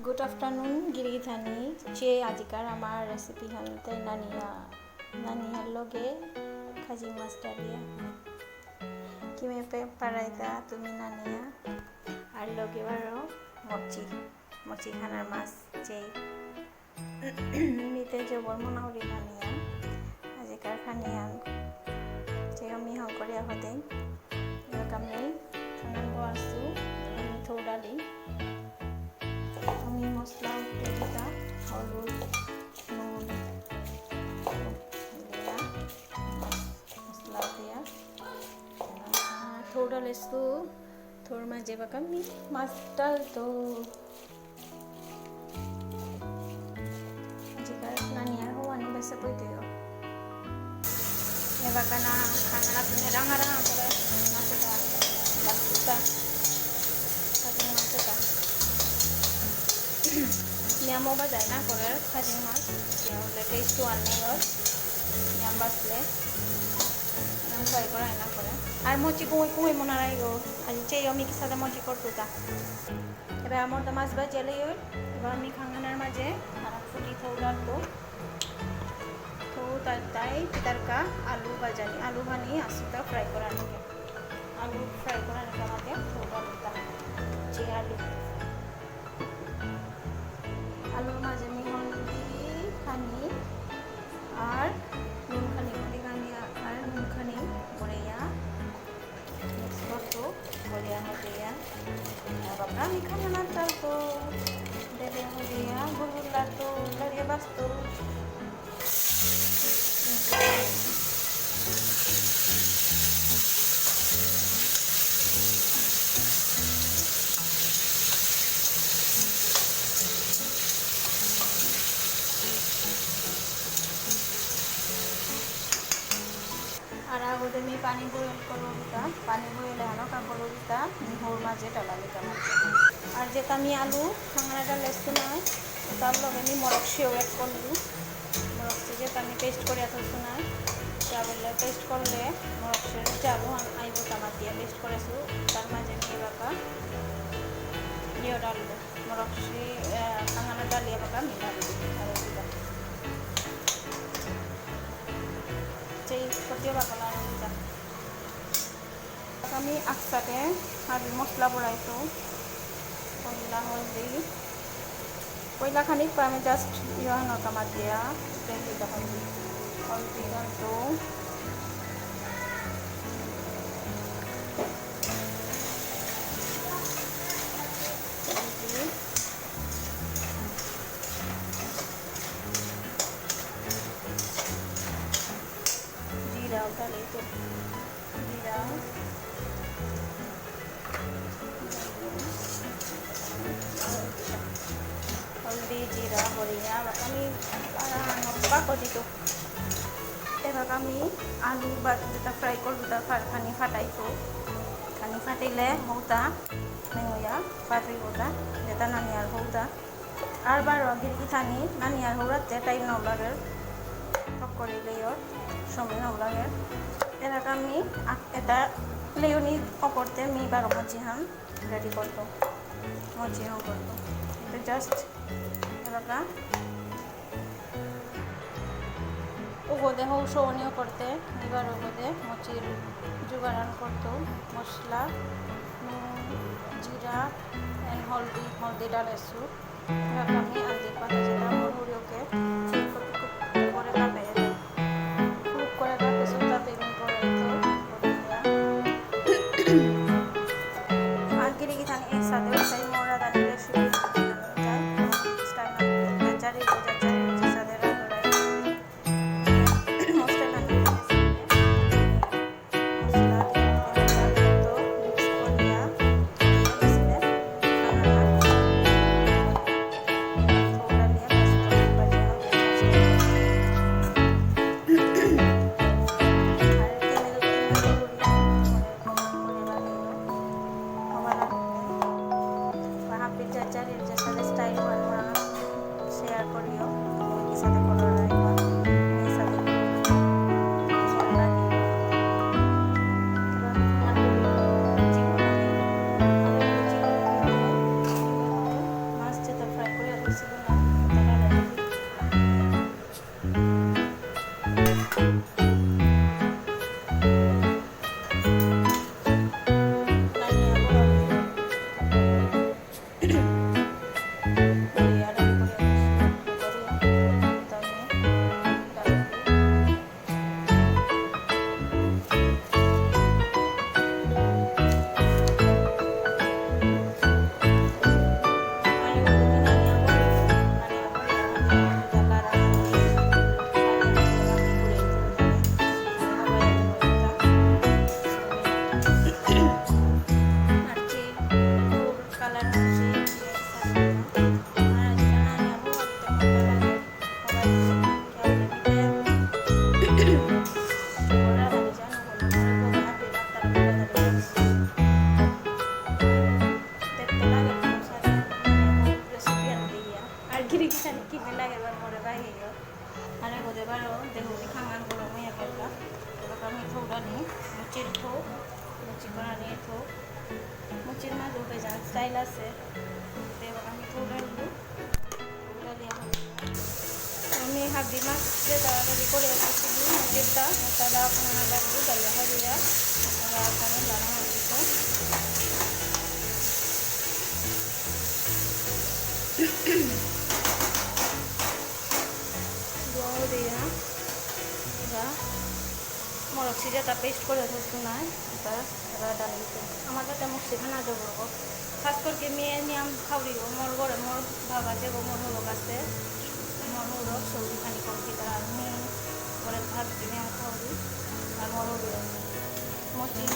Good afternoon, Girigithani. Che ajikar amar recipe hanute naniya loge khaji master liya. Kime pe paraida tumi naniya ar loge baro mochi khanar mas che mite jobor monauri naniya ajikar khaniyan che ami hankore ahote kamne khanan bo asu ami thodali আমি মশলা উঠে দিতা হলুদ নুন দিয়া মশলা দিয়া थोड़ा लेसु थोड़ा माझे बका मी मास्टर तो jika naniar huani basa pwede yo baka na kanala pinarang-arang ako masita basta kating masita নিয়মও বা যায় না করে খাজি মাছ হলে টেস্টও আনে নিয়ম বাসলে ফ্রাই করা না করে আর মচি কুই মনে রাখবো আজ চেয়ে আমি সাথে মচি করতো তা এবার আমার তো মাছ ভাজি এলেই এবার আমি খাঙ্গানার মাঝে খারাপ ফুটি থৌড়াতো তো তাই তারকা আলু বাজানি আলু বানি আসুতা ফ্রাই করা নাকি আলু ফ্রাই করা নাকি আমাকে থৌড়া যে আলুর মাঝে আমি হলদি খানি আর নুন খানি হলদি খানি আর নুন খানি বড়িয়া মিক্স করতো বড়িয়া হদিয়া বাবা আমি খানা না চালতো দেবে হদিয়া গুড়গুড় লাগতো লড়িয়ে বাঁচতো আর আগতে আমি পানি বয়েল করবো দিতাম পানি বয়েলে হানো কাপড় দিতাম মিহর মাঝে ডালা দিতাম আর যেটা আমি আলু খাঙানাটা লেসতো নয় তার লগে আমি মরক্সিও অ্যাড করলু মরক্সি যেটা আমি পেস্ট করে এতছো না চাবলে পেস্ট করলে মরক্সির চালু আইব তামার দিয়ে পেস্ট করেছো তার মাঝে আমি বাকা ইয়ে ডালবো মরক্সি খাঙানা ডালিয়ে বাকা মিলাবো আর দিতাম সেই সবজি বাকলা দিতাম আমি একসাথে হাবি মশলা বড়াইতো কয়লা হলদি কয়লা খানিক পর আমি জাস্ট ইহানো কামার দিয়া তেল দিতে হলদি ডালতো জিরা ডালে তো জিরা হলদি জিরা বড়িয়া আমি পাকো দিত এবার আমি আলু বা যেটা ফ্রাই করবো তা খানি ফাটাইতো খানি ফাটাইলে হৌতা নেওয়া ফাটই হৌতা যেটা নানিয়ার হৌতা আর বার গিরগি থানি নানিয়ার হৌরাতে টাইম নাও লাগে টক করিলে সময় নাও লাগে এলাকা আমি এটা লেউনি অপরতে মি বারো মজি হাম রেডি করতো মজি হাম করতো এটা জাস্ট এলাকা ওগোদে হৌসনীয় করতে এবার ওগোদে মচির জোগাড় করতো মশলা নুন জিরা এন্ড হলদি ডালেছু এবার আমি আলদি পাতা যেটা মরুরিওকে করে খাবে খুব করে রাখেছো তাতে আর গিরি থানি একসাথে ওটাই মোরা দানি রেসিপি কালার হচ্ছে আর যেটা আমি আলু আর যেটা কালার সবাই কেউ মিলে বলা ভালো জানো বলা হাতে মাত্রা বলা ভালো দেখতে লাগে সাথে রেসিপি আর দিয়া আর গিরি খালি কি লাগে বার মরে বাইরে আরে হতে পারো দেখো খামান গরম হয়ে গেল এবার আমি থোড়া নিই মুচির থো মুচি করা নিয়ে থো মুচির মাঝে উঠে যান স্টাইল আছে এবার আমি থোড়া নিই থোড়া দিয়ে আমি হাবি মাছ যেটা রেডি করে রেখেছিলি মুচিরটা তারা আপনারা লাগবে গাল্লা হাবিরা আপনারা আপনারা লানা হাবিত দিয়া মরক সিজাটা পেস্ট করে ধরছো না এটা এবার ডালি আমার একটা মুখ সেখানে দেবো খাস করে মেয়ে নিয়ম খাওয়াইব মোর ঘরে মোর বাবা যে মোর হলো কাছে মোর হলো সবজি খানি করছি তার মেয়ে ঘরে ভাত কিনে খাওয়াবি আর মোর হলো মচিন